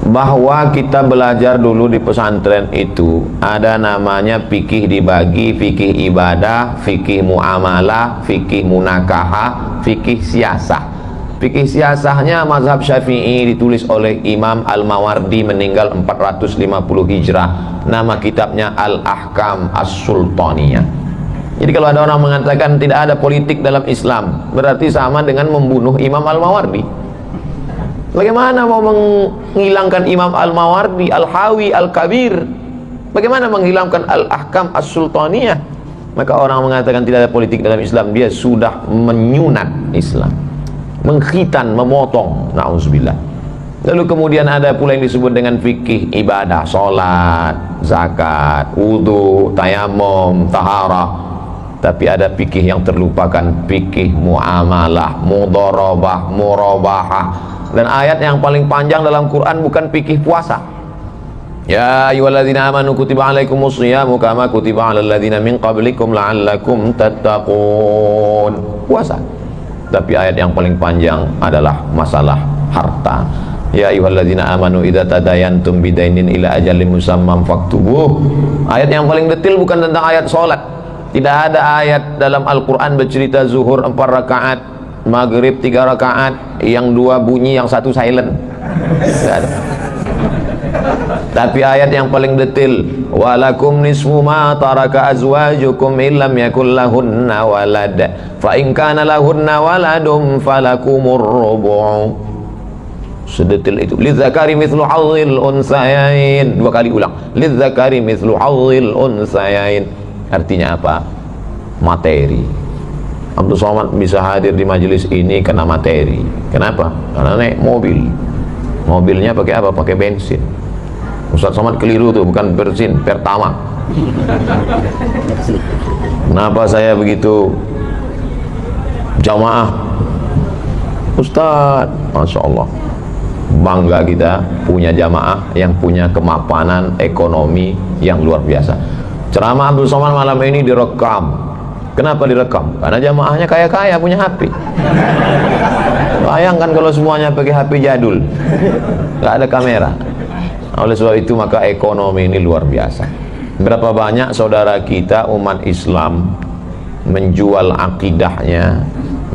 bahwa kita belajar dulu di pesantren itu ada namanya fikih dibagi, fikih ibadah, fikih muamalah, fikih munakahah, fikih siasah. Fikih siasahnya mazhab Syafi'i ditulis oleh Imam Al-Mawardi meninggal 450 Hijrah. Nama kitabnya Al-Ahkam As-Sultaniyah. Jadi kalau ada orang mengatakan tidak ada politik dalam Islam, berarti sama dengan membunuh Imam Al-Mawardi. Bagaimana mau menghilangkan Imam Al-Mawardi, Al-Hawi, Al-Kabir? Bagaimana menghilangkan Al-Ahkam As-Sultaniyah? Maka orang mengatakan tidak ada politik dalam Islam, dia sudah menyunat Islam, mengkhitan, memotong. Na'udzubillah. Lalu kemudian ada pula yang disebut dengan fikih ibadah, sholat, zakat, wudu, tayamum, taharah. Tapi ada fikih yang terlupakan, fikih muamalah, mudharabah, murabahah. Dan ayat yang paling panjang dalam Quran bukan fikih puasa. Ya ayyuhalladzina amanu kutiba alaikumus shiyamu kama kutiba alal ladzina min qablikum la'allakum tattaqun. Puasa. Tapi ayat yang paling panjang adalah masalah harta. Ya ayyuhalladzina amanu idza tadayantum bidainin ila ajalin musamman faktubuh. Ayat yang paling detail bukan tentang ayat salat. Tidak ada ayat dalam Al-Quran bercerita zuhur 4 rakaat, maghrib 3 rakaat, yang 2 bunyi, yang 1 silent. Tidak ada. Tapi ayat yang paling detail, walakum nisfu ma taraka azwajukum illam yakul lahunna walad fa in kana lahunna waladum falakumur rubu'. Sedetil itu. Lidzakari mithlu hadzil unsayain. 2 kali ulang. Lidzakari mithlu hadzil unsayain. Artinya apa? Materi. Abdul Somad bisa hadir di majelis ini karena materi. Kenapa? Karena naik mobil. Mobilnya pakai apa? Pakai bensin. Ustaz Somad keliru tuh, bukan bensin, Pertamax. Kenapa saya begitu jamaah? Ustaz, Masya Allah, bangga kita punya jamaah yang punya kemapanan ekonomi yang luar biasa. Ceramah Abdul Somad malam ini direkam. Kenapa direkam? Karena jamaahnya kaya-kaya, punya HP. Bayangkan kalau semuanya pakai HP jadul, nggak ada kamera. Oleh sebab itu maka ekonomi ini luar biasa. Berapa banyak saudara kita umat Islam menjual akidahnya,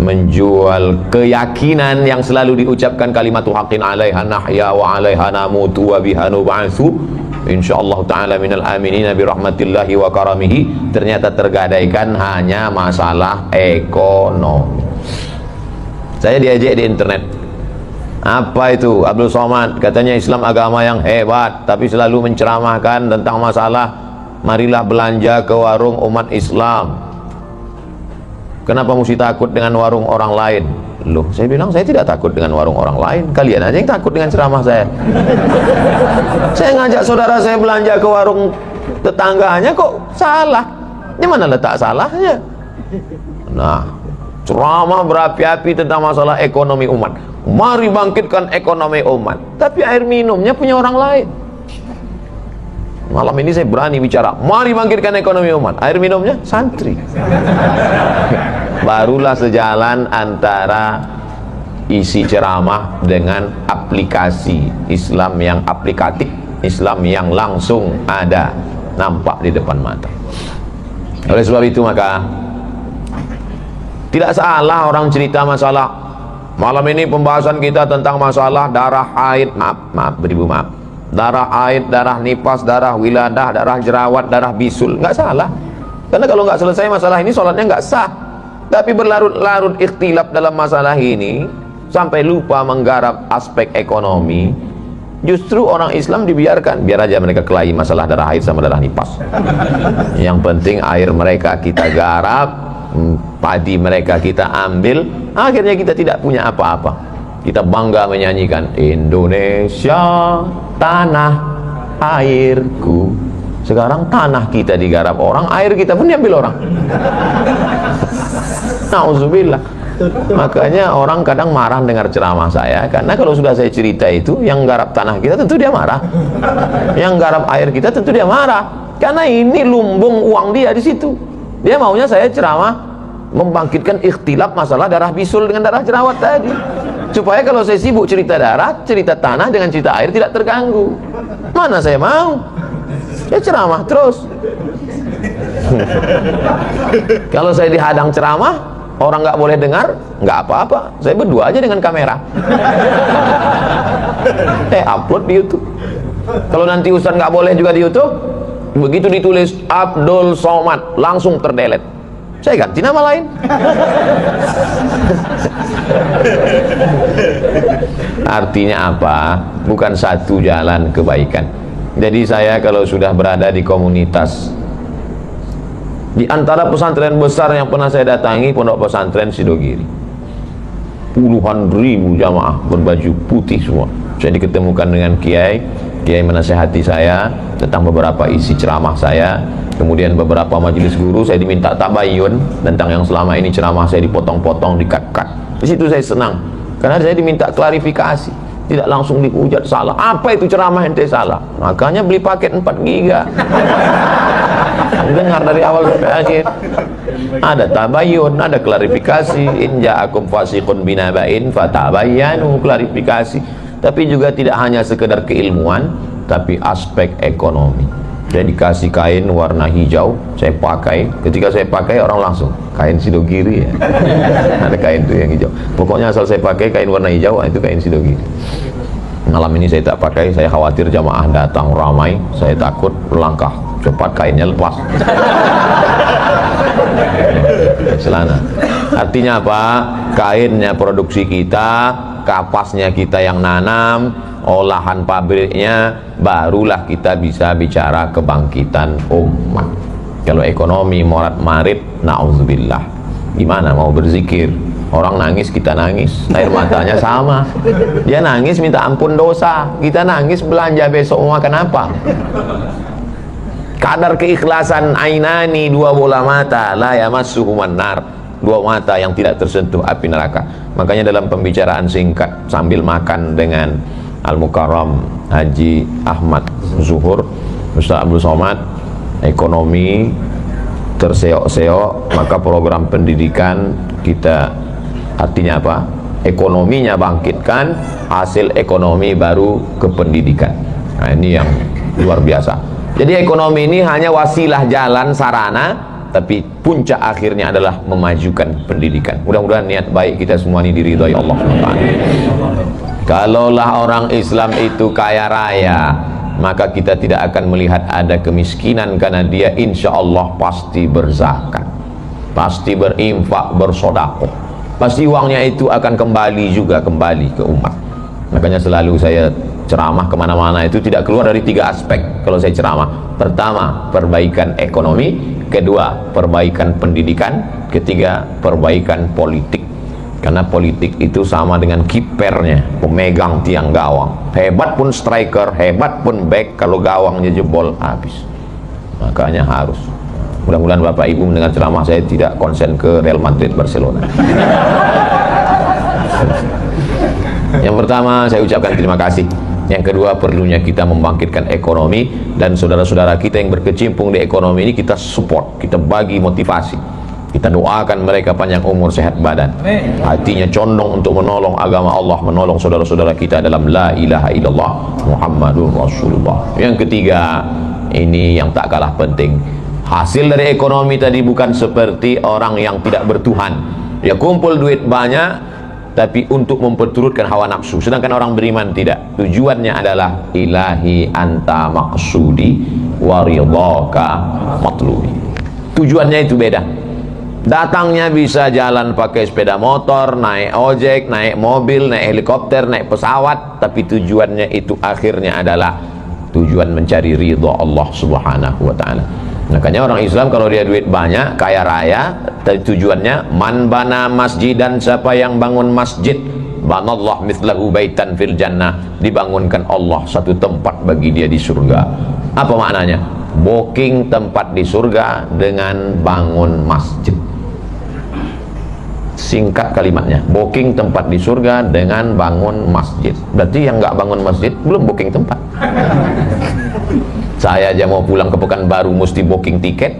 menjual keyakinan yang selalu diucapkan kalimatu haqqin 'alaiha nahya wa 'alaiha namutu wa biha nub'atsu insyaallah ta'ala minal aminina birahmatillahi wa karamihi, ternyata tergadaikan hanya masalah ekonomi. Saya diajak di internet, apa itu Abdul Somad, katanya Islam agama yang hebat, tapi selalu menceramahkan tentang masalah marilah belanja ke warung umat Islam. Kenapa mesti takut dengan warung orang lain? Loh, saya bilang saya tidak takut dengan warung orang lain, kalian aja yang takut dengan ceramah saya. Saya ngajak saudara saya belanja ke warung tetangganya kok salah. Di mana letak salahnya? Nah, ceramah berapi-api tentang masalah ekonomi umat. Mari bangkitkan ekonomi umat, tapi air minumnya punya orang lain. Malam ini saya berani bicara, mari bangkitkan ekonomi umat, air minumnya santri. Barulah sejalan antara isi ceramah dengan aplikasi Islam yang aplikatif, Islam yang langsung ada, nampak di depan mata. Oleh sebab itu maka tidak salah orang cerita masalah. Malam ini pembahasan kita tentang masalah darah haid, maaf beribu maaf, darah haid, darah nifas, darah wiladah, darah jerawat, darah bisul. Nggak salah, karena kalau nggak selesai masalah ini sholatnya nggak sah. Tapi berlarut-larut ikhtilaf dalam masalah ini sampai lupa menggarap aspek ekonomi. Justru orang Islam dibiarkan, biar aja mereka kelahi masalah darah haid sama darah nifas. Yang penting air mereka kita garap, padi mereka kita ambil, akhirnya kita tidak punya apa-apa. Kita bangga menyanyikan Indonesia tanah airku. Sekarang tanah kita digarap orang, air kita pun diambil orang. Nauzubillah. Makanya orang kadang marah dengar ceramah saya, karena kalau sudah saya cerita itu, yang garap tanah kita tentu dia marah, yang garap air kita tentu dia marah, karena ini lumbung uang dia di situ. Dia maunya saya ceramah membangkitkan ikhtilaf masalah darah bisul dengan darah jerawat tadi. supaya kalau saya sibuk cerita darat, cerita tanah dengan cerita air tidak terganggu. Mana saya mau? Ya ceramah terus. Kalau saya dihadang ceramah, orang nggak boleh dengar, nggak apa-apa. Saya berdua aja dengan kamera. Upload di YouTube. Kalau nanti Ustaz nggak boleh juga di YouTube, begitu ditulis Abdul Somad, langsung terdelete. Saya ganti nama lain. Artinya apa? Bukan satu jalan kebaikan. Jadi saya kalau sudah berada di komunitas, di antara pesantren besar yang pernah saya datangi, Pondok Pesantren Sidogiri, puluhan ribu jamaah berbaju putih semua. Saya diketemukan dengan kiai menasehati saya tentang beberapa isi ceramah saya. Kemudian beberapa majelis guru saya diminta tabayun tentang yang selama ini ceramah saya dipotong-potong, dikat-kat. Di situ saya senang karena saya diminta klarifikasi, tidak langsung dihujat salah. Apa itu ceramah ente salah? Makanya beli paket 4 giga. Dengar dari awal sampai akhir. Ada tabayun, ada klarifikasi. In ja'akum fasiqun binaba'in fatabayyanu, klarifikasi. Tapi juga tidak hanya sekedar keilmuan, tapi aspek ekonomi. Saya dikasih kain warna hijau, saya pakai. Ketika saya pakai, orang langsung, kain Sidogiri ya. Ada kain itu yang hijau. Pokoknya asal saya pakai kain warna hijau, itu kain Sidogiri. Malam ini saya tak pakai, saya khawatir jamaah datang ramai, saya takut berlangkah cepat kainnya lepas. Celana. Artinya apa? Kainnya produksi kita, kapasnya kita yang nanam, olahan pabriknya, barulah kita bisa bicara kebangkitan umat. Kalau ekonomi morat marit, na'udzubillah, gimana mau berzikir? Orang nangis, kita nangis, air matanya sama. Dia nangis minta ampun dosa, kita nangis belanja besok mau makan apa. Kadar keikhlasan ainani, dua bola mata, la yamassuhuman nar, dua mata yang tidak tersentuh api neraka. Makanya dalam pembicaraan singkat sambil makan dengan Al-Mukarram Haji Ahmad Zuhur, Ustaz Abdul Somad, ekonomi terseok-seok, maka program pendidikan kita, artinya apa? Ekonominya bangkitkan, hasil ekonomi baru ke pendidikan. Nah ini yang luar biasa. Jadi ekonomi ini hanya wasilah, jalan, sarana, tapi puncak akhirnya adalah memajukan pendidikan. Mudah-mudahan niat baik kita semua ini diridhai Allah SWT. Kalaulah orang Islam itu kaya raya, maka kita tidak akan melihat ada kemiskinan, karena dia insya Allah pasti berzakat, pasti berinfak, bersodakoh, pasti uangnya itu akan kembali juga kembali ke umat. Makanya selalu saya ceramah kemana-mana itu tidak keluar dari 3 aspek kalau saya ceramah. Pertama, perbaikan ekonomi. Kedua, perbaikan pendidikan. Ketiga, perbaikan politik. Karena politik itu sama dengan kipernya, pemegang tiang gawang. Hebat pun striker, hebat pun back, kalau gawangnya jebol habis. Makanya harus. Mudah-mudahan Bapak Ibu mendengar ceramah saya tidak konsen ke Real Madrid, Barcelona. Yang pertama, saya ucapkan terima kasih. Yang kedua, perlunya kita membangkitkan ekonomi, dan saudara-saudara kita yang berkecimpung di ekonomi ini kita support, kita bagi motivasi, kita doakan mereka panjang umur, sehat badan, hatinya condong untuk menolong agama Allah, menolong saudara-saudara kita dalam la ilaha illallah Muhammadun Rasulullah. Yang ketiga, ini yang tak kalah penting, hasil dari ekonomi tadi bukan seperti orang yang tidak bertuhan, dia kumpul duit banyak tapi untuk memperturutkan hawa nafsu, sedangkan orang beriman tidak. Tujuannya adalah ilahi anta maksudi waridhaka matlubi. Tujuannya itu beda. Datangnya bisa jalan pakai sepeda motor, naik ojek, naik mobil, naik helikopter, naik pesawat, tapi tujuannya itu akhirnya adalah tujuan mencari ridha Allah Subhanahu wa ta'ala. Makanya orang Islam kalau dia duit banyak, kaya raya, tujuannya man bana masjidan, siapa yang bangun masjid, banallah mithlahu baitan fil jannah, dibangunkan Allah satu tempat bagi dia di surga. Apa maknanya? Booking tempat di surga dengan bangun masjid. Singkat kalimatnya, booking tempat di surga dengan bangun masjid. Berarti yang nggak bangun masjid belum booking tempat. Saya aja mau pulang ke Pekanbaru mesti booking tiket,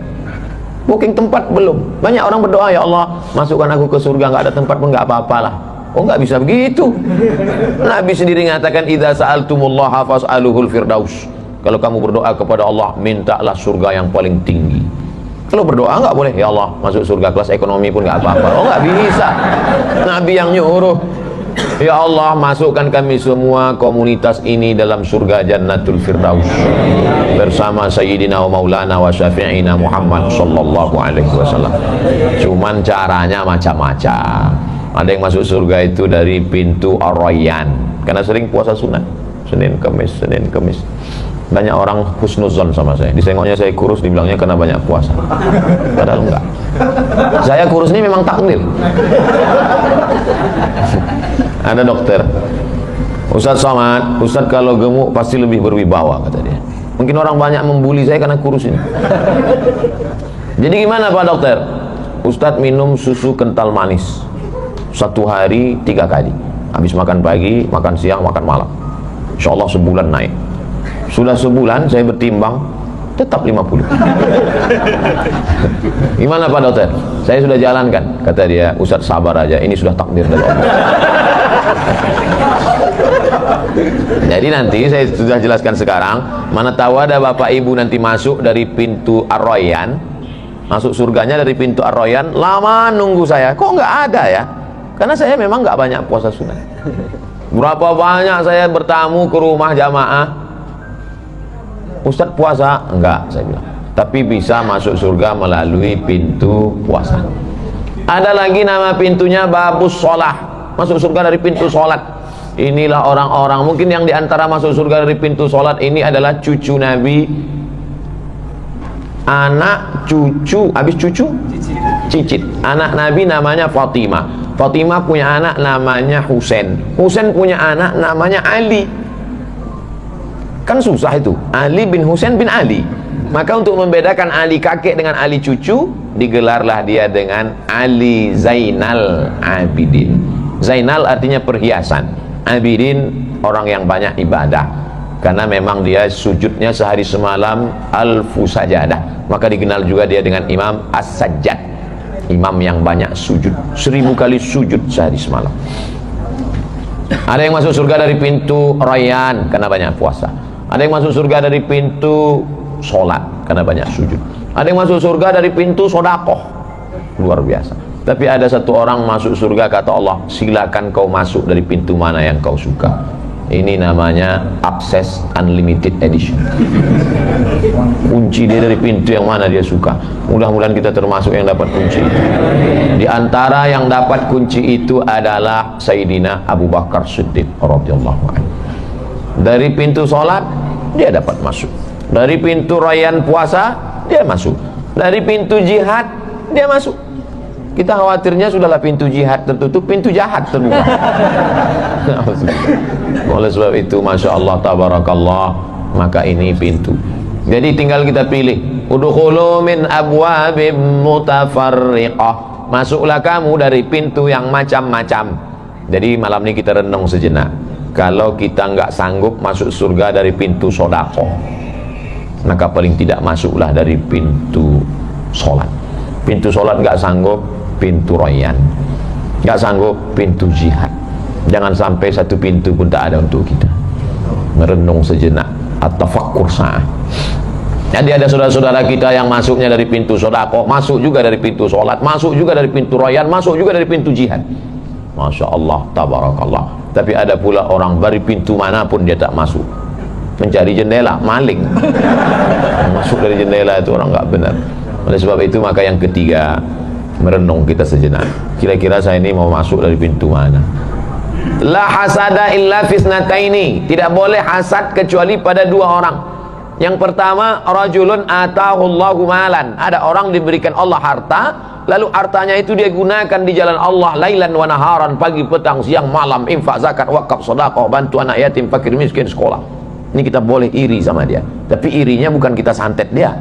booking tempat belum. Banyak orang berdoa, ya Allah masukkan aku ke surga, nggak ada tempat pun nggak apa-apalah. Oh, nggak bisa begitu. Nabi sendiri mengatakan, idza sa'altumullaha fas'aluhul firdaus. Kalau kamu berdoa kepada Allah, mintalah surga yang paling tinggi. Kalau berdoa nggak boleh, ya Allah masuk surga kelas ekonomi pun nggak apa-apa. Oh, nggak bisa. Nabi yang nyuruh, ya Allah masukkan kami semua komunitas ini dalam surga Jannatul Firdaus bersama Sayyidina wa Maulana wa Syafi'ina Muhammad sallallahu alaihi wasallam. Cuman caranya macam-macam. Ada yang masuk surga itu dari pintu Ar-Rayyan, karena sering puasa sunat, Senin Kamis. Banyak orang husnuzon sama saya, disengoknya saya kurus, dibilangnya karena banyak puasa. Padahal enggak, saya kurus ini memang takdir. Ada dokter, Ustadz Somad, Ustadz kalau gemuk pasti lebih berwibawa, kata dia. Mungkin orang banyak membuli saya karena kurus ini. Jadi gimana Pak Dokter? Ustadz minum susu kental manis 1 hari 3 kali, habis makan pagi, makan siang, makan malam. Insya Allah sebulan naik. Sudah sebulan saya bertimbang, tetap 50. Gimana Pak Dokter? Saya sudah jalankan. Kata dia, Ustadz sabar aja, ini sudah takdir dari Allah. Jadi nanti saya sudah jelaskan sekarang, mana tahu ada bapak ibu nanti masuk dari pintu Ar-Rayyan, masuk surganya dari pintu Ar-Rayyan, lama nunggu saya, kok nggak ada ya? Karena saya memang nggak banyak puasa sunat. Berapa banyak saya bertamu ke rumah jamaah, Ustadz puasa? Enggak, saya bilang. Tapi bisa masuk surga melalui pintu puasa. Ada lagi nama pintunya Babus Sholah, masuk surga dari pintu sholat. Inilah orang-orang, mungkin yang diantara masuk surga dari pintu sholat ini adalah cucu Nabi, anak cucu, habis cucu? Cicit. Anak Nabi namanya Fatimah. Fatimah punya anak namanya Husain. Husain punya anak namanya Ali. Kan susah itu, Ali bin Husain bin Ali. Maka untuk membedakan Ali kakek dengan Ali cucu, digelarlah dia dengan Ali Zainal Abidin. Zainal artinya perhiasan, Abidin orang yang banyak ibadah, karena memang dia sujudnya sehari semalam alfu sajadah. Maka dikenal juga dia dengan Imam As-Sajjad, imam yang banyak sujud, 1000 kali sujud sehari semalam. Ada yang masuk surga dari pintu Rayyan karena banyak puasa. Ada yang masuk surga dari pintu sholat karena banyak sujud. Ada yang masuk surga dari pintu sodakoh, luar biasa. Tapi ada satu orang masuk surga, kata Allah, silakan kau masuk dari pintu mana yang kau suka. Ini namanya Access Unlimited Edition. Kunci dia dari pintu yang mana dia suka. Mudah-mudahan kita termasuk yang dapat kunci. Di antara yang dapat kunci itu adalah Sayyidina Abu Bakar Siddiq radhiyallahu anhu. Dari pintu sholat dia dapat masuk. Dari pintu Rayyan puasa dia masuk. Dari pintu jihad dia masuk. Kita khawatirnya sudahlah pintu jihad tertutup, pintu jahat terbuka. Oleh sebab itu, masya Allah, tabarakallah, maka ini pintu. Jadi tinggal kita pilih. Udkhulu min abwabim mutafarriqah. Masuklah kamu dari pintu yang macam-macam. Jadi malam ini kita renung sejenak. Kalau kita nggak sanggup masuk surga dari pintu sodakoh, maka paling tidak masuklah dari pintu sholat. Pintu sholat nggak sanggup, pintu Rayyan. Nggak sanggup, pintu jihad. Jangan sampai satu pintu pun tak ada untuk kita. Merenung sejenak, at-tafakkur sa'ah. Jadi ada saudara-saudara kita yang masuknya dari pintu sodakoh, masuk juga dari pintu sholat, masuk juga dari pintu Rayyan, masuk juga dari pintu jihad. Masya Allah, tabarakallah. Tapi ada pula orang dari pintu manapun dia tak masuk, mencari jendela, maling. Masuk dari jendela itu orang nggak benar. Oleh sebab itu, maka yang ketiga, merenung kita sejenak. Kira-kira saya ini mau masuk dari pintu mana? La hasada illa fisnataini. Tidak boleh hasad kecuali pada 2 orang. Yang pertama, rajulun atahullahu malan. Ada orang diberikan Allah harta, lalu hartanya itu dia gunakan di jalan Allah lailan wa naharan, pagi, petang, siang, malam, infak, zakat, wakaf, sedekah, bantu anak yatim, fakir miskin, sekolah. Ini kita boleh iri sama dia. Tapi irinya bukan kita santet dia.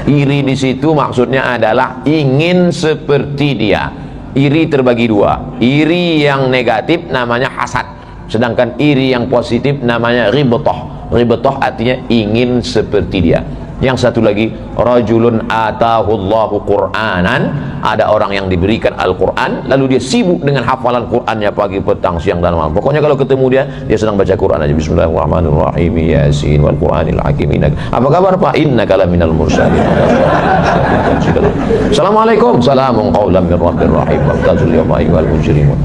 Iri di situ maksudnya adalah ingin seperti dia. Iri terbagi 2. Iri yang negatif namanya hasad, sedangkan iri yang positif namanya ghibthah. Ghibthah artinya ingin seperti dia. Yang satu lagi, rajulun atahullahu Qur'anan, ada orang yang diberikan Al-Quran lalu dia sibuk dengan hafalan Qur'annya pagi, petang, siang dan malam. Pokoknya kalau ketemu dia sedang baca Qur'an aja. Bismillahirrahmanirrahim, Yasin wal Qur'anil Hakim. Apa kabar Pak? Innaka laminal mursalin. Assalamualaikum. Salamun qaulan min rabbir rahim. Wabtazul yawma ayyuhal mujrimun.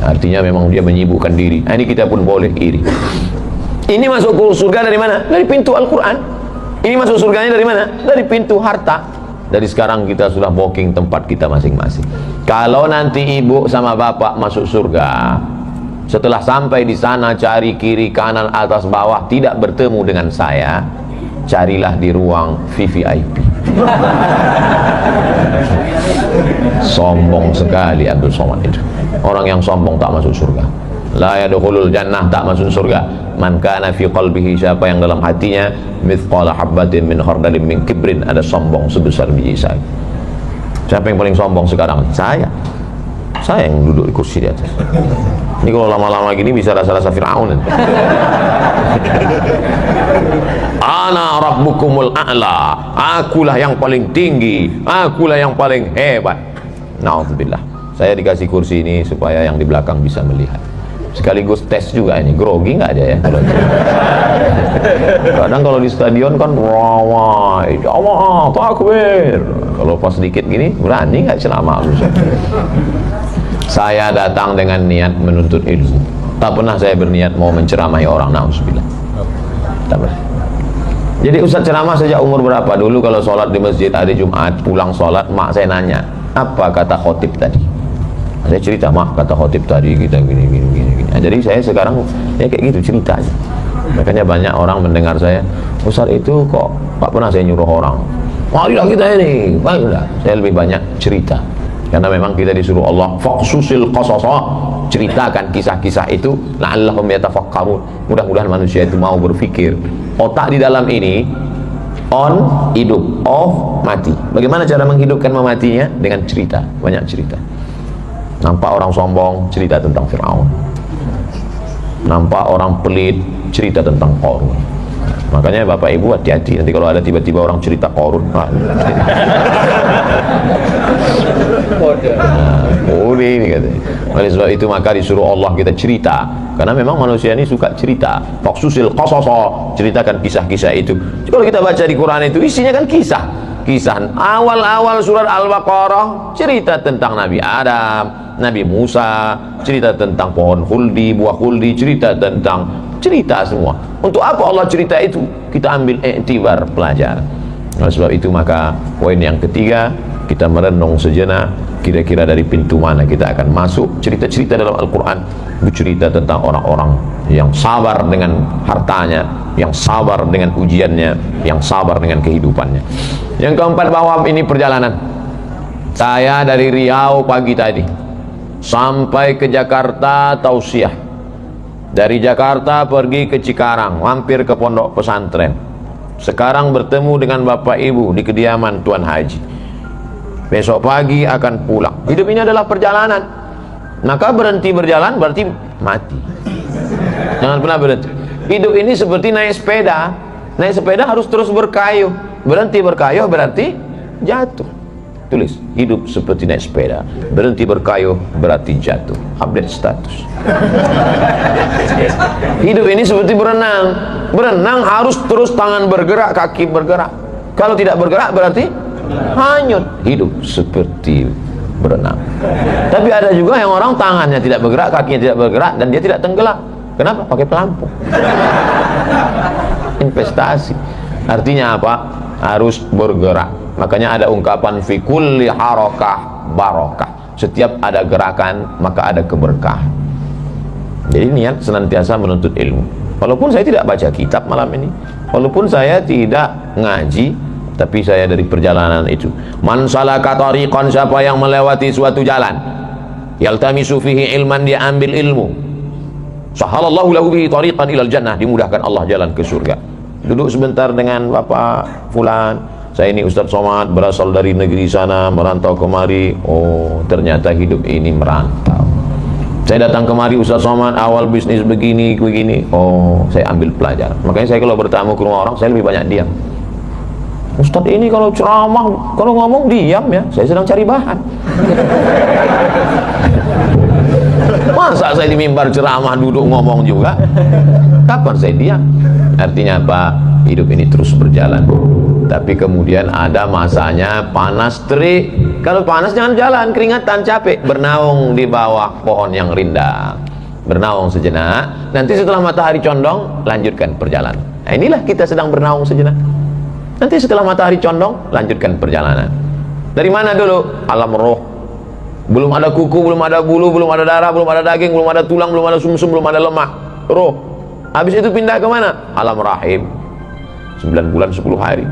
Artinya memang dia menyibukkan diri. Ini kita pun boleh iri. Ini masuk surga dari mana? Dari pintu Al-Quran. Ini masuk surganya dari mana? Dari pintu harta. Dari sekarang kita sudah booking tempat kita masing-masing. Kalau nanti ibu sama bapak masuk surga, setelah sampai di sana cari kiri kanan atas bawah tidak bertemu dengan saya, carilah di ruang VVIP. Sombong sekali Abdul Somad itu. Orang yang sombong tak masuk surga. La yadkhulul jannah, tak masuk surga. Man kana fi qalbihi, siapa yang dalam hatinya mithqala habbatin min khardalin min kibrin, ada sombong sebesar biji sawi. Siapa yang paling sombong sekarang? Saya yang duduk di kursi di atas. Ini kalau lama-lama gini bisa rasa-rasa Fir'aun. Ana rabbukumul a'la, akulah yang paling tinggi, akulah yang paling hebat. Na'udzubillah. Saya dikasih kursi ini supaya yang di belakang bisa melihat. Sekaligus tes juga ini, grogi nggak aja ya kalau kadang kalau di stadion kan rawai Allah takbir, kalau pas sedikit gini berani nggak ceramah. Saya datang dengan niat menuntut ilmu, tak pernah saya berniat mau menceramahi orang. Na'udzubillah, tak pernah. Jadi Ustaz ceramah sejak umur berapa? Dulu kalau sholat di masjid hari Jumat, pulang sholat mak saya nanya apa kata khotib tadi. Saya cerita, mak kata khotib tadi kita gini. Nah, jadi saya sekarang ya kayak gitu ceritanya. Makanya banyak orang mendengar saya, Ustaz itu kok tak pernah saya nyuruh orang. Marilah kita ini, marilah. Saya lebih banyak cerita. Karena memang kita disuruh Allah faqsusil qasasa, ceritakan kisah-kisah itu la'allahum yatafakkarun. Mudah-mudahan manusia itu mau berpikir. Otak di dalam ini on, hidup, off, mati. Bagaimana cara menghidupkan mematinya? Dengan cerita, banyak cerita. Nampak orang sombong, cerita tentang Fir'aun. Nampak orang pelit, cerita tentang Qarun. Makanya Bapak Ibu hati-hati nanti kalau ada tiba-tiba orang cerita Qarun. Ini katanya. Oleh sebab itu maka disuruh Allah kita cerita, karena memang manusia ini suka cerita. Faqsusil qasasa, ceritakan kisah-kisah itu. Kalau kita baca di Quran itu isinya kan kisah awal-awal surat Al-Baqarah cerita tentang Nabi Adam, Nabi Musa, cerita tentang pohon khuldi, buah khuldi, cerita semua. Untuk apa Allah cerita itu? Kita ambil iktibar, pelajar. Oleh sebab itu maka poin yang ketiga, kita merenung sejenak kira-kira dari pintu mana kita akan masuk. Cerita-cerita dalam Al-Quran bercerita tentang orang-orang yang sabar dengan hartanya, yang sabar dengan ujiannya, yang sabar dengan kehidupannya. Yang keempat, bahwa ini perjalanan saya dari Riau pagi tadi sampai ke Jakarta tausiah, dari Jakarta pergi ke Cikarang, mampir ke pondok pesantren, sekarang bertemu dengan Bapak Ibu di kediaman Tuan Haji, besok pagi akan pulang. Hidup ini adalah perjalanan, maka berhenti berjalan berarti mati. Jangan pernah berhenti. Hidup ini seperti naik sepeda. Naik sepeda harus terus berkayuh. Berhenti berkayuh berarti jatuh. Tulis, hidup seperti naik sepeda, berhenti berkayuh berarti jatuh. Update status. Hidup ini seperti berenang. Berenang harus terus tangan bergerak, kaki bergerak. Kalau tidak bergerak berarti hanyut. Hidup seperti berenang. Tapi ada juga yang orang tangannya tidak bergerak, kakinya tidak bergerak, dan dia tidak tenggelam. Kenapa? Pakai pelampung. Investasi. Artinya apa? Harus bergerak. Makanya ada ungkapan fi kulli harakah barakah. Setiap ada gerakan maka ada keberkahan. Jadi niat senantiasa menuntut ilmu. Walaupun saya tidak baca kitab malam ini, walaupun saya tidak ngaji, tapi saya dari perjalanan itu. Man salaka tariqan, siapa yang melewati suatu jalan, yaltamisu fihi ilman, dia ambil ilmu, sahalallahu lahu bihi tariqan ilal jannah, dimudahkan Allah jalan ke surga. Duduk sebentar dengan Bapak Fulan, saya ini Ustadz Somad, berasal dari negeri sana, merantau kemari. Oh, ternyata hidup ini merantau. Saya datang kemari Ustadz Somad, awal bisnis begini. Oh, saya ambil pelajaran. Makanya saya kalau bertamu ke rumah orang, saya lebih banyak diam. Ustadz ini kalau ceramah, kalau ngomong diam ya, saya sedang cari bahan. Masa saya di mimbar ceramah duduk ngomong juga? Kapan saya diam? Artinya apa? Hidup ini terus berjalan. Tapi kemudian ada masanya panas terik. Kalau panas jangan jalan, keringatan, capek. Bernaung di bawah pohon yang rindang. Bernaung sejenak. Nanti setelah matahari condong, lanjutkan perjalanan. Nah, inilah kita sedang bernaung sejenak. Nanti setelah matahari condong, lanjutkan perjalanan. Dari mana dulu? Alam roh. Belum ada kuku, belum ada bulu, belum ada darah, belum ada daging, belum ada tulang, belum ada sumsum, belum ada lemak. Roh. Habis itu pindah ke mana? Alam rahim. 9 bulan 10 hari.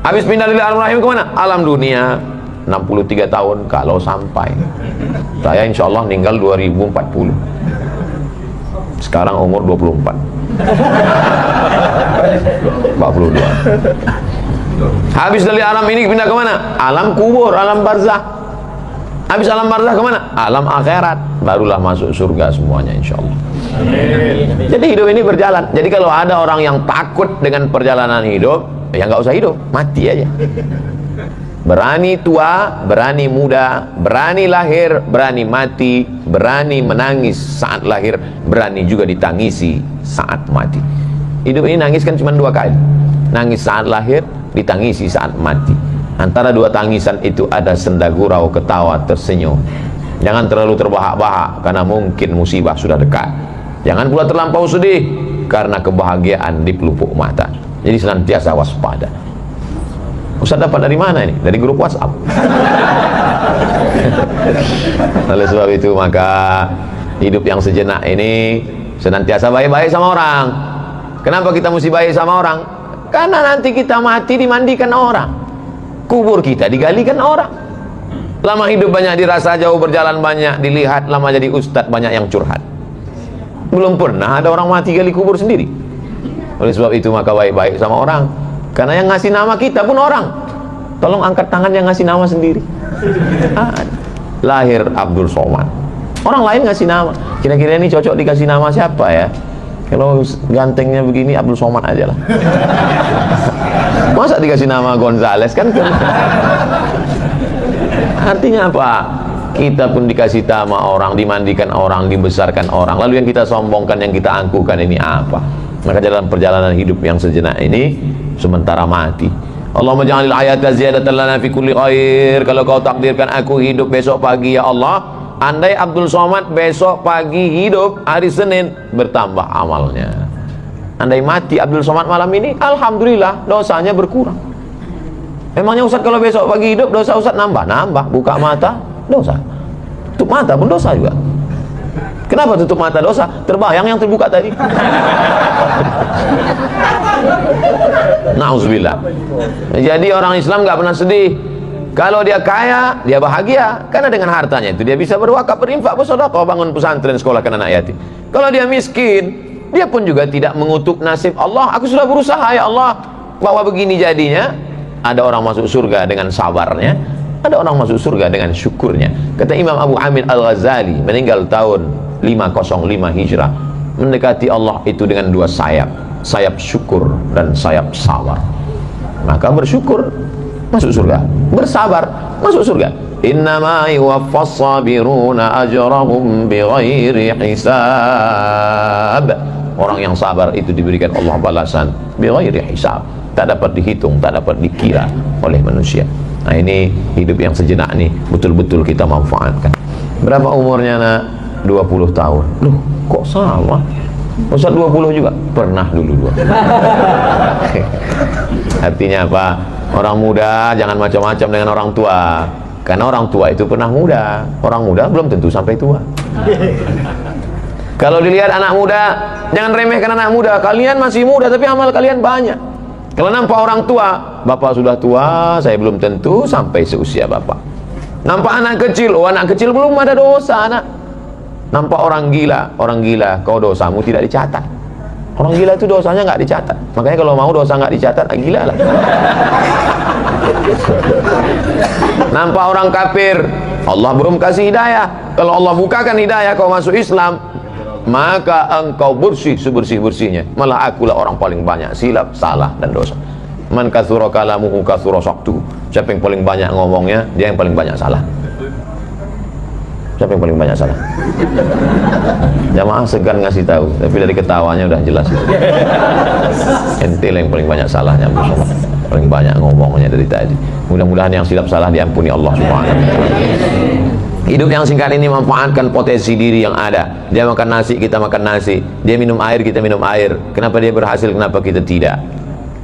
Habis pindah dari alam rahim ke mana? Alam dunia. 63 tahun kalau sampai. Saya insya Allah meninggal 2040. Sekarang umur 24. 42. Habis dari alam ini pindah ke mana? Alam kubur, alam barzah. Habis alam barzah ke mana? Alam akhirat. Barulah masuk surga semuanya insya Allah. Jadi hidup ini berjalan. Jadi kalau ada orang yang takut dengan perjalanan hidup, ya nggak usah hidup, mati aja. Berani tua, berani muda, berani lahir, berani mati, berani menangis saat lahir, berani juga ditangisi saat mati. Hidup ini nangis kan cuma 2 kali. Nangis saat lahir, ditangisi saat mati. Antara 2 tangisan itu ada senda gurau, ketawa, tersenyum. Jangan terlalu terbahak-bahak karena mungkin musibah sudah dekat. Jangan pula terlampau sedih karena kebahagiaan di pelupuk mata. Jadi senantiasa waspada. Ustaz dapat dari mana ini? Dari grup WhatsApp. Oleh sebab itu maka hidup yang sejenak ini senantiasa baik-baik sama orang. Kenapa kita mesti baik sama orang? Karena nanti kita mati dimandikan orang, kubur kita digalikan orang. Lama hidup banyak dirasa, jauh berjalan banyak dilihat, lama jadi ustadz banyak yang curhat. Belum pernah ada orang mati gali kubur sendiri. Oleh sebab itu maka baik-baik sama orang. Karena yang ngasih nama kita pun orang. Tolong angkat tangan yang ngasih nama sendiri. Lahir Abdul Somad. Orang lain ngasih nama. Kira-kira ini cocok dikasih nama siapa ya? Kalau gantengnya begini Abdul Somad aja lah. Masa dikasih nama Gonzales kan? Artinya apa? Kita pun dikasih nama orang, dimandikan orang, dibesarkan orang. Lalu yang kita sombongkan, yang kita angkuhkan ini apa? Maka dalam perjalanan hidup yang sejenak ini sementara mati. Allahumma ja'alil hayata ziyadatan lana fi kulli khair. Kalau kau takdirkan aku hidup besok pagi ya Allah, andai Abdul Somad besok pagi hidup hari Senin, bertambah amalnya. Andai mati Abdul Somad malam ini, alhamdulillah dosanya berkurang. Emangnya Ustaz kalau besok pagi hidup dosa Ustaz nambah? Nambah. Buka mata dosa, tutup mata pun dosa juga. Kenapa tutup mata dosa? Terbayang yang terbuka tadi. Nauzubillah. Jadi orang Islam nggak pernah sedih. Kalau dia kaya, dia bahagia karena dengan hartanya itu dia bisa berwakaf, berinfak, bersedekah, bangun pesantren, sekolahkan anak yatim. Kalau dia miskin, dia pun juga tidak mengutuk nasib Allah. Aku sudah berusaha ya Allah, bahwa begini jadinya. Ada orang masuk surga dengan sabarnya, ada orang masuk surga dengan syukurnya. Kata Imam Abu Hamid Al-Ghazali, meninggal tahun 505 Hijrah, mendekati Allah itu dengan 2 sayap, sayap syukur dan sayap sabar. Maka bersyukur masuk surga, bersabar masuk surga. Innama yuwaffas sabiruna ajrahum bighairi hisab. Orang yang sabar itu diberikan Allah balasan bighairi hisab, tak dapat dihitung, tak dapat dikira oleh manusia. Nah ini hidup yang sejenak nih betul-betul kita manfaatkan. Berapa umurnya nak? 20 tahun. Loh kok sama? Ustaz 20 juga? Pernah dulu 20. Artinya apa? Orang muda jangan macam-macam dengan orang tua. Karena orang tua itu pernah muda. Orang muda belum tentu sampai tua. Kalau dilihat anak muda, jangan remehkan anak muda. Kalian masih muda tapi amal kalian banyak. Kalau nampak orang tua, bapak sudah tua, saya belum tentu sampai seusia bapak. Nampak anak kecil, oh anak kecil belum ada dosa anak. Nampak orang gila, kau dosamu tidak dicatat. Orang gila itu dosanya nggak dicatat. Makanya kalau mau dosa nggak dicatat, gila lah. Nampak orang kafir, Allah belum kasih hidayah. Kalau Allah bukakan hidayah, kau masuk Islam, maka engkau bersih sebersih-bersihnya. Malah akulah orang paling banyak silap, salah dan dosa. Man katsura kalamuhu katsura saktu. Siapa yang paling banyak ngomongnya, dia yang paling banyak salah. Siapa yang paling banyak salah? Jamaah segan ngasih tahu, tapi dari ketawanya udah jelas. Ente lah yang paling banyak salahnya, paling banyak ngomongnya dari tadi. Mudah-mudahan yang silap salah diampuni Allah Subhanahu wa taala. Hidup yang singkat ini memanfaatkan potensi diri yang ada. Dia makan nasi, kita makan nasi. Dia minum air, kita minum air. Kenapa dia berhasil, kenapa kita tidak?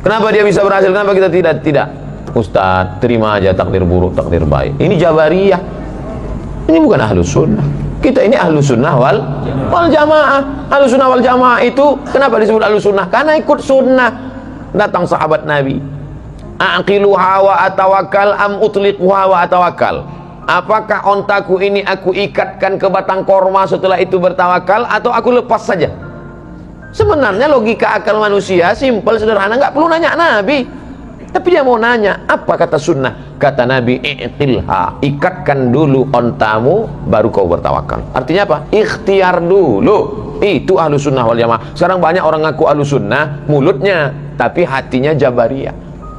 Kenapa dia bisa berhasil, kenapa kita tidak? Tidak. Ustaz, terima aja takdir buruk, takdir baik. Ini Jabariyah. Ini bukan Ahlus Sunnah. Kita ini Ahlus Sunnah wal Jamaah. Ahlus Sunnah wal Jamaah itu kenapa disebut Ahlus Sunnah? Karena ikut sunnah. Datang sahabat Nabi. Aqiluha wa atawakkal am utliquha wa atawakkal. Apakah ontaku ini aku ikatkan ke batang korma setelah itu bertawakal, atau aku lepas saja? Sebenarnya logika akal manusia simpel, sederhana, nggak perlu nanya Nabi. Tapi dia mau nanya, apa kata sunnah? Kata Nabi, i'tilha, ikatkan dulu ontamu, baru kau bertawakal. Artinya apa? Ikhtiar dulu. Itu Ahlus Sunnah wal Jamaah. Sekarang banyak orang ngaku Ahlus Sunnah, mulutnya, tapi hatinya Jabariyah.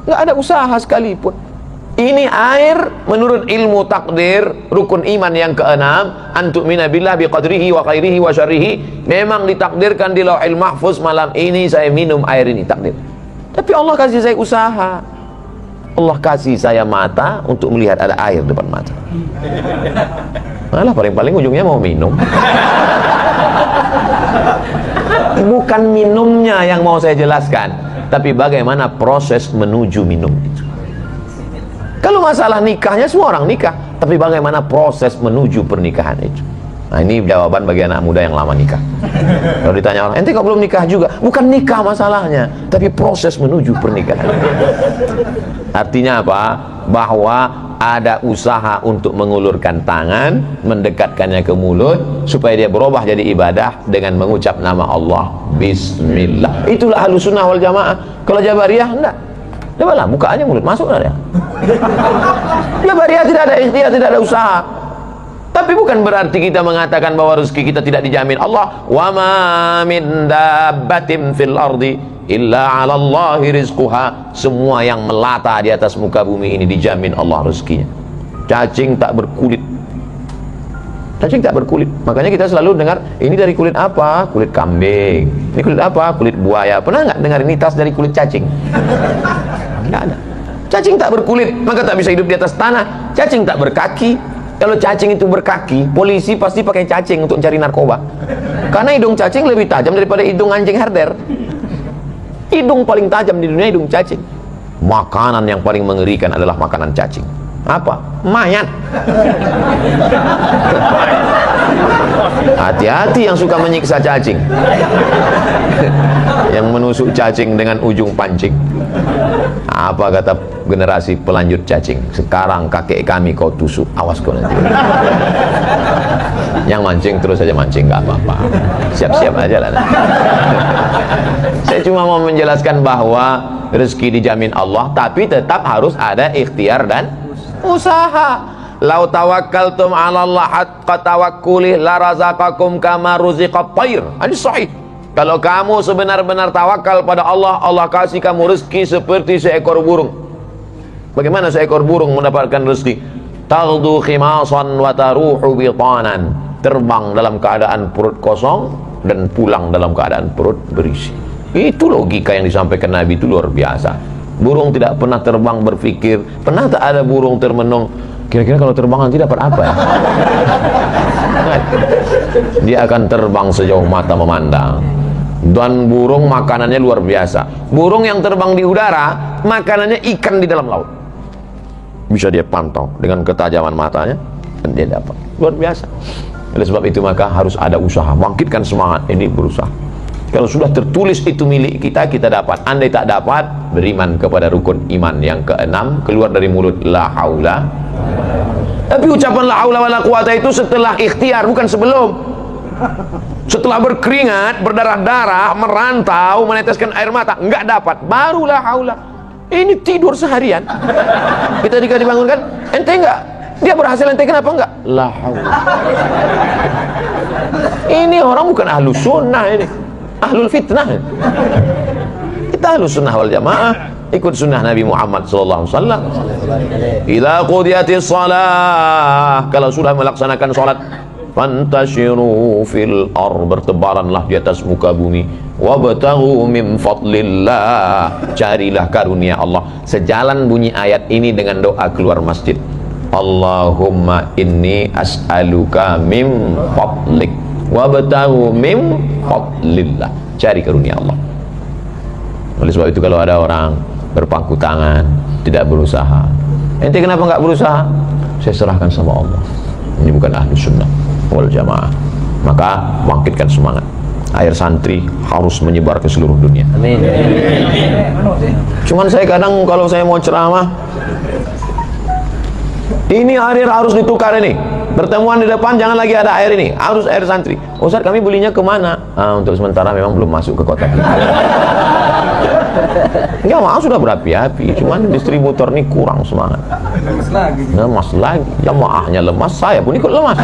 Nggak ada usaha sekalipun. Ini air menurut ilmu takdir, rukun iman yang keenam, antu'mina billah biqadrihi wa khairihi wa syarrihi. Memang ditakdirkan di Lauhil Mahfuz, malam ini saya minum air ini, takdir. Tapi Allah kasih saya usaha, Allah kasih saya mata untuk melihat ada air depan mata. Malah paling-paling ujungnya mau minum. Bukan minumnya yang mau saya jelaskan, tapi bagaimana proses menuju minum itu. Kalau masalah nikahnya, semua orang nikah, tapi bagaimana proses menuju pernikahan itu. Nah, ini jawaban bagi anak muda yang lama nikah. Kalau ditanya orang, ente kok belum nikah juga? Bukan nikah masalahnya, tapi proses menuju pernikahan. Artinya apa? Bahwa ada usaha untuk mengulurkan tangan, mendekatkannya ke mulut, supaya dia berubah jadi ibadah dengan mengucap nama Allah, Bismillah. Itulah Ahlus Sunnah wal Jamaah. Kalau Jabariyah, enggak. Cobalah, buka aja mulut, masuk lah dia. Jabariyah tidak ada ikhtiar, tidak ada usaha. Tapi bukan berarti kita mengatakan bahwa rezeki kita tidak dijamin Allah. Wa ma min dabbatin fil ardi illa 'ala Allahi rizquha. Semua yang melata di atas muka bumi ini dijamin Allah rezekinya. Cacing tak berkulit. Cacing tak berkulit. Makanya kita selalu dengar, ini dari kulit apa? Kulit kambing. Ini kulit apa? Kulit buaya. Pernah nggak dengar ini tas dari kulit cacing? Nggak ada. Cacing tak berkulit, maka tak bisa hidup di atas tanah. Cacing tak berkaki. Kalau cacing itu berkaki, polisi pasti pakai cacing untuk mencari narkoba. Karena hidung cacing lebih tajam daripada hidung anjing herder. Hidung paling tajam di dunia hidung cacing. Makanan yang paling mengerikan adalah makanan cacing. Apa? Mayat. Hati-hati yang suka menyiksa cacing, yang menusuk cacing dengan ujung pancing. Apa kata generasi pelanjut cacing? Sekarang kakek kami kau tusuk, awas kau nanti. Yang mancing terus saja mancing, nggak apa-apa, siap-siap aja lah. Saya cuma mau menjelaskan bahwa rezeki dijamin Allah, tapi tetap harus ada ikhtiar dan usaha. Lau tawakkaltum 'ala Allah haqqa tawakkulih la razaqakum kama ruziqat thair. Hadis sahih. Kalau kamu sebenar-benar tawakal pada Allah, Allah kasih kamu rezeki seperti seekor burung. Bagaimana seekor burung mendapatkan rezeki? Taghdu khimasan wa taruhu bitanan. Terbang dalam keadaan perut kosong dan pulang dalam keadaan perut berisi. Itu logika yang disampaikan Nabi, itu luar biasa. Burung tidak pernah terbang berpikir, pernah tak ada burung termenung, kira-kira kalau terbang nanti dapat apa ya? Dia akan terbang sejauh mata memandang. Dan burung makanannya luar biasa. Burung yang terbang di udara, makanannya ikan di dalam laut. Bisa dia pantau dengan ketajaman matanya, dan dia dapat. Luar biasa. Oleh sebab itu maka harus ada usaha. Bangkitkan semangat, ini berusaha. Kalau sudah tertulis itu milik kita, kita dapat. Andai tak dapat, beriman kepada rukun iman yang keenam, keluar dari mulut la haula. Tapi ucapan la haula wala quwata itu setelah ikhtiar, bukan sebelum. Setelah berkeringat, berdarah-darah, merantau, meneteskan air mata, enggak dapat, baru la haula. Ini tidur seharian. Kita jika dibangunkan, ente enggak? Dia berhasil, ente kenapa enggak? La haula. Ini orang bukan Ahlus Sunnah ini. Ahlul fitnah. Kita Ahlus Sunnah wal Jamaah. ikut sunnah Nabi Muhammad sallallahu alaihi wasallam. Idza qudiyatis shalah, kalau sudah melaksanakan salat, fantashiru fil ard, bertebaranlah di atas muka bumi, wabtaghu min fadlillah, carilah karunia Allah. Sejalan bunyi ayat ini dengan doa keluar masjid, Allahumma inni as'aluka min fadlik wabtaghu min fadlillah, cari karunia Allah. Oleh sebab itu kalau ada orang berpangku tangan, tidak berusaha, ente kenapa nggak berusaha? Saya serahkan sama Allah. Ini bukan ahlu sunnah wal jamaah. Maka bangkitkan semangat. Air santri harus menyebar ke seluruh dunia. Amin. Cuman saya kadang kalau saya mau ceramah, ini air harus ditukar ini. Pertemuan di depan jangan lagi ada air ini, harus air santri. Ustaz, kami belinya kemana? Untuk sementara memang belum masuk ke kota kita. Enggak, maaf sudah berapi-api, cuman distributor ini kurang semangat. Lemas lagi, jamaahnya lemas, saya pun ikut lemas.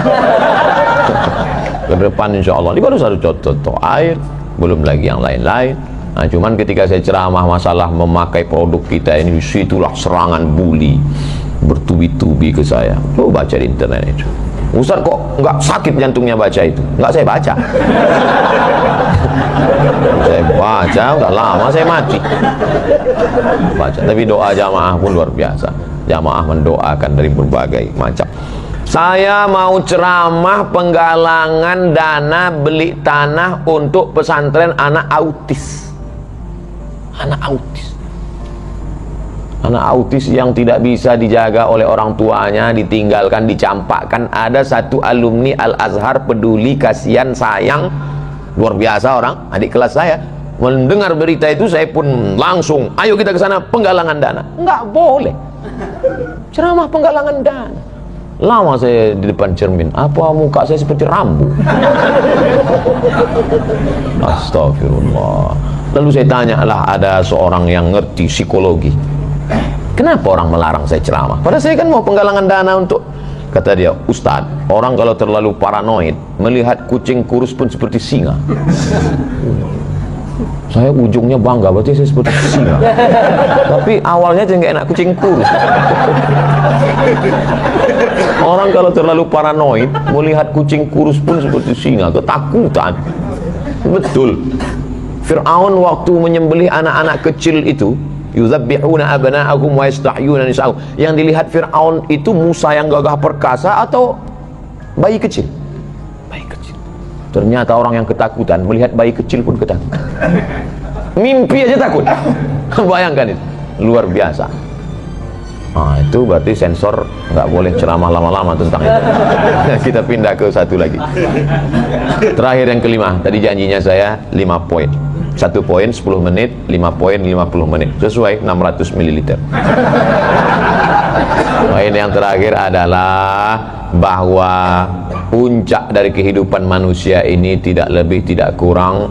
Ke depan insya Allah, ini baru satu contoh air, belum lagi yang lain-lain. Nah, cuman ketika saya ceramah masalah memakai produk kita ini, situlah serangan bully bertubi-tubi ke saya. Coba baca di internet itu. Ustaz, kok nggak sakit jantungnya baca itu? Nggak, saya baca. Saya baca, udah lama saya mati. Baca, tapi doa jamaah pun luar biasa. Jamaah mendoakan dari berbagai macam. Saya mau ceramah penggalangan dana beli tanah untuk pesantren anak autis. Anak autis. Anak autis yang tidak bisa dijaga oleh orang tuanya, ditinggalkan, dicampakkan. Ada satu alumni Al-Azhar peduli, kasihan, sayang, luar biasa orang, adik kelas saya. Mendengar berita itu saya pun langsung, ayo kita ke sana penggalangan dana. Enggak boleh. Ceramah penggalangan dana. Lama saya di depan cermin, apa muka saya seperti rambu? Astagfirullah. Lalu saya tanyalah, ada seorang yang ngerti psikologi, kenapa orang melarang saya ceramah? Padahal saya kan mau penggalangan dana untuk, kata dia, Ustadz, orang kalau terlalu paranoid melihat kucing kurus pun seperti singa. Saya ujungnya bangga, berarti saya seperti singa. Tapi awalnya saya nggak enak kucing kurus. Orang kalau terlalu paranoid melihat kucing kurus pun seperti singa, ketakutan. Betul. Fir'aun waktu menyembelih anak-anak kecil itu, yuzabbihuna abna'ahum wa yastahyuna nisa'ahum, yang dilihat Fir'aun itu Musa yang gagah perkasa atau bayi kecil? Bayi kecil. Ternyata orang yang ketakutan melihat bayi kecil pun ketakutan. Mimpi aja takut. Bayangkan itu, luar biasa. Nah, itu berarti sensor nggak boleh ceramah lama-lama tentang itu. Kita pindah ke satu lagi. Terakhir yang kelima, tadi janjinya saya 5 poin. 1 poin 10 menit, 5 poin 50 menit, sesuai 600 ml. Poin yang terakhir adalah bahwa puncak dari kehidupan manusia ini tidak lebih tidak kurang,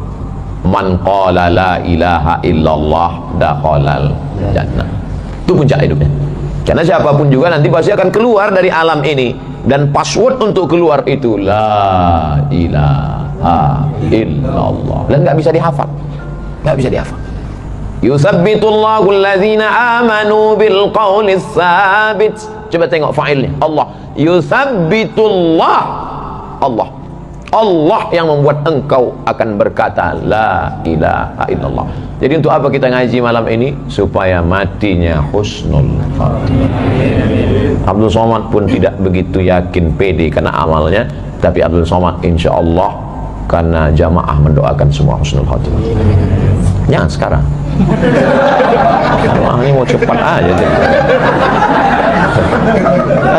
man qala la ilaha illallah dakhalal jannah. Itu puncak hidupnya. Karena siapapun juga nanti pasti akan keluar dari alam ini, dan password untuk keluar itu la ilaha illallah, dan nggak bisa dihafal, nggak bisa dihafal. Yusabbitullahu alladzina amanu bil qawlis tsabit. Coba tengok failnya, Allah. Yusabbitullah, Allah, Allah yang membuat engkau akan berkata la ilaha illallah. Jadi untuk apa kita ngaji malam ini? Supaya matinya husnul khatimah. Abdul Somad pun tidak begitu yakin, pede karena amalnya, tapi Abdul Somad insya Allah karena jamaah mendoakan semua husnul khatimah. Jangan sekarang. Jamaah ini mau cepat aja.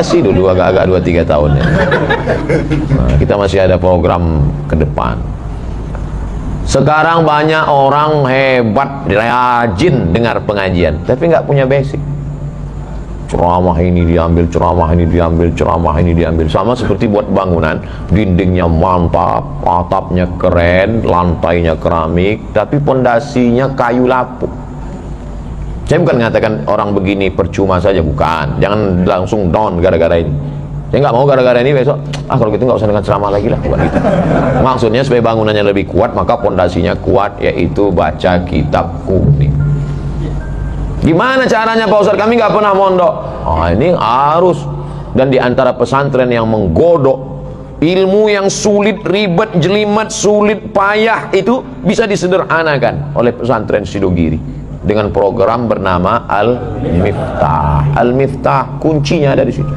Kasih dulu agak-agak 2-3 tahun ya. Nah, kita masih ada program ke depan. Sekarang banyak orang hebat, rajin dengar pengajian, tapi nggak punya basic. Ceramah ini diambil, ceramah ini diambil, ceramah ini diambil. Sama seperti buat bangunan, dindingnya mantap, atapnya keren, lantainya keramik, tapi pondasinya kayu lapuk. Saya bukan mengatakan orang begini percuma saja, bukan. Jangan langsung down gara-gara ini. Saya nggak mau gara-gara ini besok, kalau gitu nggak usah dengan ceramah lagi lah, bukan gitu. Maksudnya supaya bangunannya lebih kuat, maka pondasinya kuat, yaitu baca kitab kuning. Gimana caranya Pak Ustadz? Kami nggak pernah mondok. Ini harus. Dan di antara pesantren yang menggodok ilmu yang sulit, ribet, jelimet, sulit, payah, itu bisa disederhanakan oleh pesantren Sidogiri dengan program bernama Al-Miftah. Al-Miftah, kuncinya ada di situ.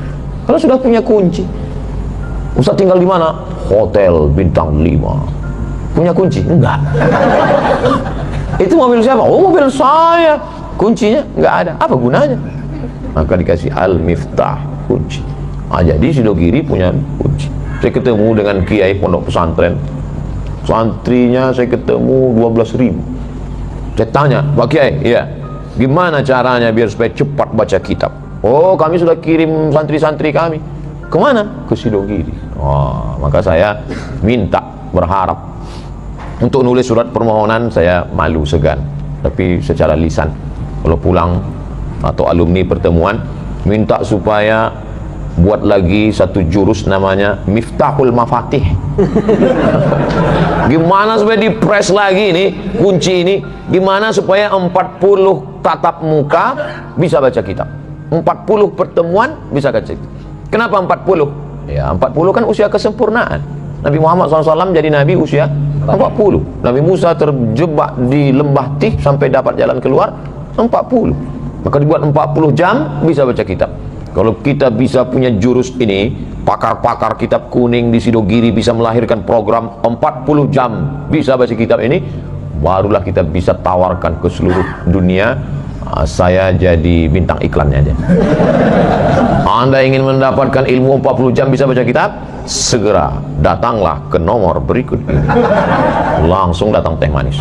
Kalau sudah punya kunci, Ustaz tinggal di mana? Hotel bintang 5. Punya kunci? Enggak. Itu mobil siapa? Oh, mobil saya. Kuncinya enggak ada. Apa gunanya? Maka dikasih Al-Miftah, kunci. Jadi Sidogiri punya kunci. Saya ketemu dengan kiai pondok pesantren, santrinya saya ketemu 12.000. Saya tanya, Pak Kiai, iya, gimana caranya biar supaya cepat baca kitab? Oh, kami sudah kirim santri-santri kami. Kemana? Ke Sidogiri. Maka saya minta, berharap untuk nulis surat permohonan. Saya malu, segan, tapi secara lisan kalau pulang atau alumni pertemuan minta supaya buat lagi satu jurus namanya Miftahul Mafatih. Gimana supaya dipres lagi nih kunci ini? Gimana supaya 40 tatap muka bisa baca kitab, 40 pertemuan bisa baca kitab. Kenapa 40? Ya 40 kan usia kesempurnaan. Nabi Muhammad SAW jadi nabi usia 40. Nabi Musa terjebak di lembah Tih sampai dapat jalan keluar 40. Maka dibuat 40 jam bisa baca kitab. Kalau kita bisa punya jurus ini, pakar-pakar kitab kuning di Sidogiri bisa melahirkan program 40 jam bisa baca kitab ini, barulah kita bisa tawarkan ke seluruh dunia. Saya jadi bintang iklannya aja. Anda ingin mendapatkan ilmu 40 jam bisa baca kitab? Segera datanglah ke nomor berikut ini. Langsung datang teh manis.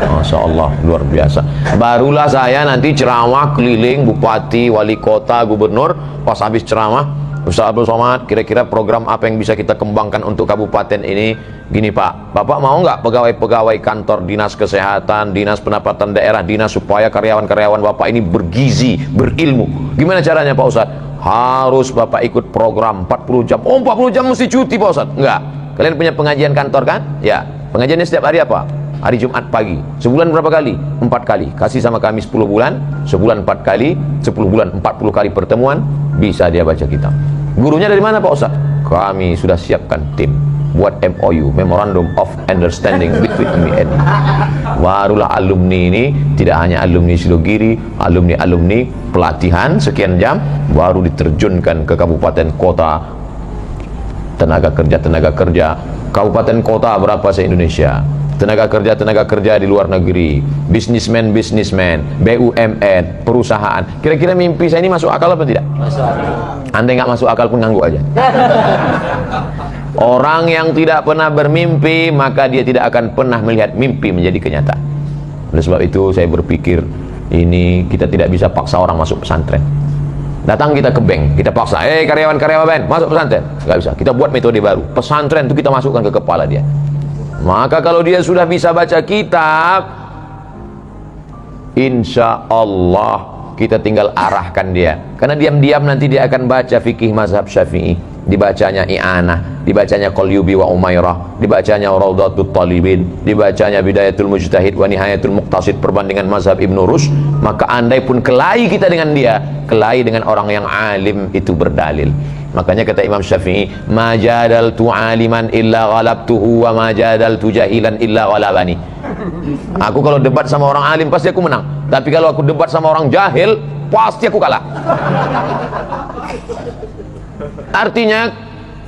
Masya Allah, luar biasa. Barulah saya nanti ceramah keliling bupati, wali kota, gubernur. Pas habis ceramah, Ustaz Abdul Somad, kira-kira program apa yang bisa kita kembangkan untuk kabupaten ini? Gini Pak, Bapak mau nggak pegawai-pegawai kantor dinas kesehatan, dinas pendapatan daerah, dinas, supaya karyawan-karyawan Bapak ini bergizi, berilmu? Gimana caranya Pak Ustaz? Harus Bapak ikut program 40 jam. Oh, 40 jam mesti cuti Pak Ustaz? Enggak. Kalian punya pengajian kantor kan? Ya. Pengajiannya setiap hari apa? Hari Jumat pagi. Sebulan berapa kali? 4 kali. Kasih sama kami 10 bulan. Sebulan 4 kali. 10 bulan 40 kali pertemuan. Bisa dia baca kitab. Gurunya dari mana Pak Ustaz? Kami sudah siapkan tim buat MOU, Memorandum of Understanding between me and you. Barulah alumni ini, tidak hanya alumni Sidogiri, alumni pelatihan sekian jam, baru diterjunkan ke kabupaten kota, tenaga kerja, kabupaten kota berapa se-Indonesia, tenaga kerja di luar negeri, bisnismen, BUMN, perusahaan. Kira-kira mimpi saya ini masuk akal apa tidak? Masuk akal. Andai nggak masuk akal pun ganggu aja. Orang yang tidak pernah bermimpi, maka dia tidak akan pernah melihat mimpi menjadi kenyataan. Oleh sebab itu saya berpikir, ini kita tidak bisa paksa orang masuk pesantren. Datang kita ke bank, kita paksa, karyawan-karyawan bank masuk pesantren. Nggak bisa, kita buat metode baru. Pesantren itu kita masukkan ke kepala dia. Maka kalau dia sudah bisa baca kitab, insya Allah kita tinggal arahkan dia. Karena diam-diam nanti dia akan baca fikih mazhab Syafi'i, dibacanya I'anah, dibacanya Qalyubi wa Umairah, dibacanya Rawdatul Talibin, dibacanya Bidayatul Mujtahid wa Nihayatul Muqtasid, perbandingan mazhab Ibnu Rushd. Maka andai pun kelahi kita dengan dia, kelahi dengan orang yang alim itu berdalil. Makanya kata Imam Syafi'i, ma jadaltu aliman illa ghalabtuhu wa ma jadaltu jahilan illa ghalabani. Aku kalau debat sama orang alim pasti aku menang, tapi kalau aku debat sama orang jahil pasti aku kalah. Artinya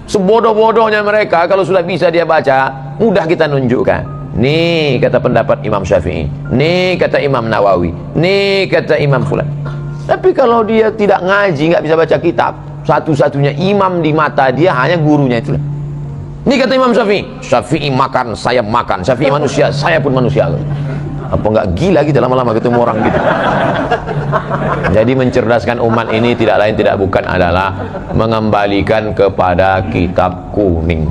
sebodoh-bodohnya mereka, kalau sudah bisa dia baca, mudah kita nunjukkan. Nih kata pendapat Imam Syafi'i, nih kata Imam Nawawi, nih kata Imam Fulan. Tapi kalau dia tidak ngaji, nggak bisa baca kitab, satu-satunya imam di mata dia hanya gurunya itu. Ini kata Imam Syafi'i, Syafi'i makan, saya makan, Syafi'i manusia, saya pun manusia. Apa nggak gila kita lama-lama ketemu orang gitu? Jadi mencerdaskan umat ini tidak lain tidak bukan adalah mengembalikan kepada kitab kuning.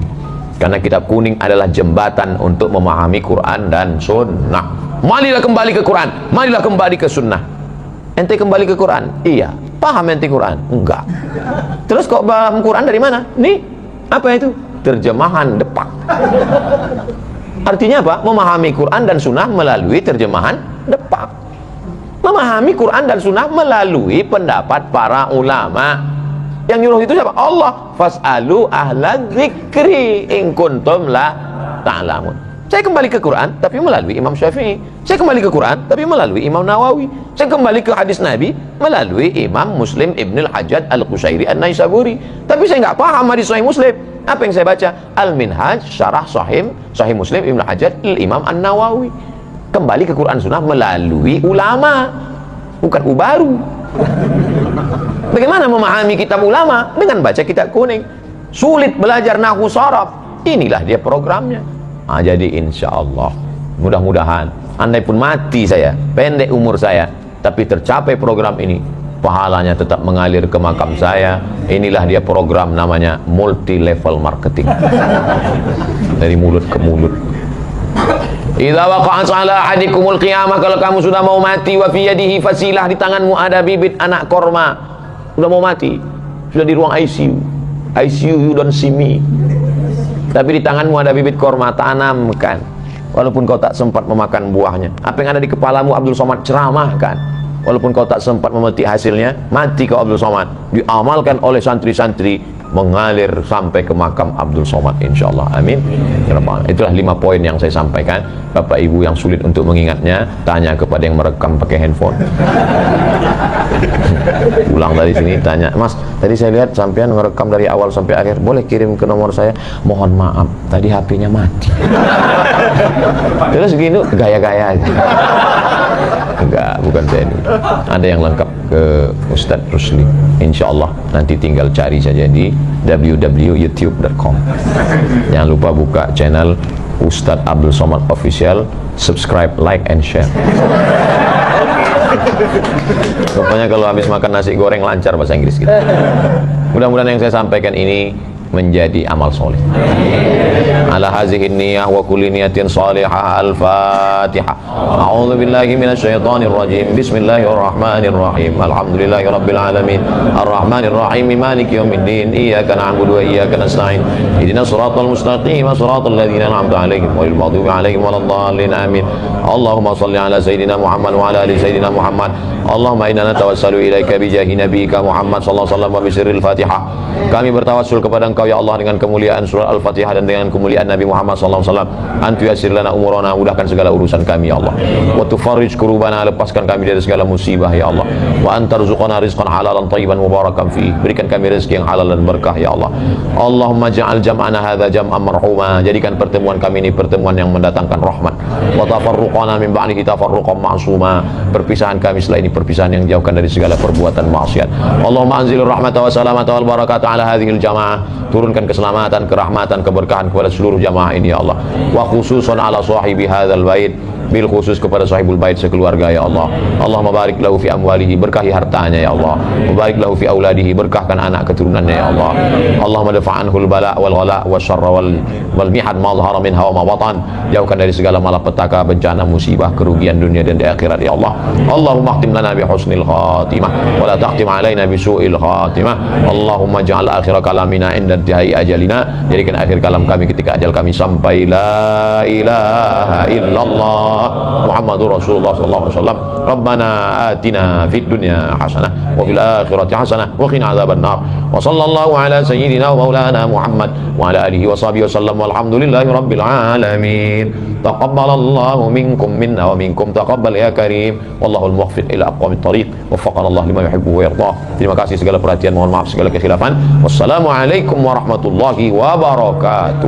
Karena kitab kuning adalah jembatan untuk memahami Quran dan Sunnah. Marilah kembali ke Quran, marilah kembali ke Sunnah. Ente kembali ke Quran? Iya. Paham ente Quran? Enggak. Terus kok paham Quran dari mana? Nih, apa itu? Terjemahan depak. Artinya apa? Memahami Quran dan Sunnah melalui terjemahan depak. memahami Quran dan Sunnah melalui pendapat para ulama. Yang nyuruh itu siapa? Allah. Fas'alu ahla dzikri in kuntum la ta'lamun. Saya kembali ke Quran tapi melalui Imam Syafi'i. Saya kembali ke Quran tapi melalui Imam Nawawi. Saya kembali ke hadis Nabi melalui Imam Muslim Ibn al-Hajjaj al-Qushairi an-Naisaburi. Tapi saya nggak paham hadis Sahih Muslim. Apa yang saya baca? Al-Minhaj Syarah Sahih Muslim Ibn al-Hajjaj al-Imam an-Nawawi. Kembali ke Quran Sunnah melalui ulama, bukan ubaru. Bagaimana memahami kitab ulama? Dengan baca kitab kuning. Sulit belajar nahwu sharaf. Inilah dia programnya. Nah, jadi insya Allah mudah-mudahan andai pun mati saya, pendek umur saya, tapi tercapai program ini, pahalanya tetap mengalir ke makam saya. Inilah dia program namanya multi level marketing. Dari mulut ke mulut. Idza waqa'at 'ala ahadikumul qiyamah, kalau kamu sudah mau mati, wa fi yadihi fasilah, di tanganmu ada bibit anak korma. Sudah mau mati, sudah di ruang ICU. ICU, you don't see me. Tapi di tanganmu ada bibit korma, tanamkan. Walaupun kau tak sempat memakan buahnya. Apa yang ada di kepalamu Abdul Somad ceramahkan. Walaupun kau tak sempat memetik hasilnya, mati kau Abdul Somad. Diamalkan oleh santri-santri, mengalir sampai ke makam Abdul Somad, insyaallah. Amin. Itulah 5 poin yang saya sampaikan. Bapak Ibu yang sulit untuk mengingatnya, tanya kepada yang merekam pakai handphone. Pulang dari sini tanya, Mas, tadi saya lihat sampean merekam dari awal sampai akhir, boleh kirim ke nomor saya? Mohon maaf, tadi HP-nya mati. Terus gini gaya-gaya aja. Enggak, bukan saya ini. Ada yang lengkap ke Ustadz Rusli. Insyaallah nanti tinggal cari saja di www.youtube.com. Jangan lupa buka channel Ustadz Abdul Somad Official, subscribe, like, and share. Pokoknya kalau habis makan nasi goreng lancar bahasa Inggris gitu. Mudah-mudahan yang saya sampaikan ini menjadi amal soleh. Ala hazihi niyah wa kulli niyatin salihah. Al-Fatihah. A'udzu billahi minasy syaithanir rajim. Bismillahirrahmanirrahim. Alhamdulillahi rabbil alamin. Arrahmanir rahim. Maliki yaumiddin. Iyyaka na'budu wa iyyaka nasta'in. Ihdinas siratal mustaqim, siratal ladzina an'amta 'alaihim ghairil maghdubi 'alaihim waladdallin. Amin. Allahumma shalli ala sayidina Muhammad wa ala ali sayidina Muhammad. Allahumma inna natawassalu ilaika bi jahi nabiyyika Muhammad sallallahu alaihi wasallam wa bi sirril Fatihah. Kami bertawassul kepada Engkau ya Allah dengan kemuliaan surah Al-Fatihah dan dengan kemuliaan Nabi Muhammad sallallahu alaihi wasallam. Antu yassir lana umurana, mudahkan segala urusan kami ya Allah. Wa tufarrij kurubana, lepaskan kami dari segala musibah ya Allah. Wa antarzuqana rizqan halalan thayyiban mubarakan fihi, berikan kami rezeki yang halal dan berkah ya Allah. Allahumma ja'al jam'ana hadza jam'an marhuma, jadikan pertemuan kami ini pertemuan yang mendatangkan rahmat. Wa tafarruqana min ba'dihi tafarruqan ma'suma, perpisahan kami setelah ini perpisahan yang jauhkan dari segala perbuatan maksiat. Allahumma anzilir rahmata wa salamata wal barakata ala hadhil jamaah, turunkan keselamatan, kerahmatan, keberkahan kepada seluruh jamaah ini ya Allah. Wa khususan ala sahibi hadzal bait, bil khusus kepada sahibul bait sekeluarga ya Allah. Allahumma barik lahu fi amwalihi, berkahi hartanya ya Allah. Barik lahu fi auladihi, berkahkan anak keturunannya ya Allah. Allahumma dafa'anhul bala wal ghala wasyarra wal mihad ma dhahara minha wa ma batan, jauhkan dari segala malapetaka, bencana, musibah, kerugian dunia dan di akhirat ya Allah. Allahumma khtim lana bi husnil khatimah wa la takhtim alaina bi su'il khatimah. Allahumma ja'al akhir kalamina inda intihai ajalina, jadikan akhir kalam kami ketika ajal kami sampai la ilaha illallah Muhammadur Rasulullah sallallahu alaihi wasallam. Rabbana atina fid dunya hasanah wa fil akhirati hasanah wa qina adzabannar. Wa sallallahu ala sayyidina wa maulana Muhammad wa ala alihi wa sahbihi wasallam. Walhamdulillahi rabbil alamin. Taqabbalallahu minkum minna wa minkum taqabbal ya karim. Wallahul muwaffiq ila aqwamit thariq. Waffaqana Allah lima yuhibbu wa yardah. Terima kasih segala perhatian, mohon maaf segala kekhilafan. Wassalamualaikum warahmatullahi wabarakatuh.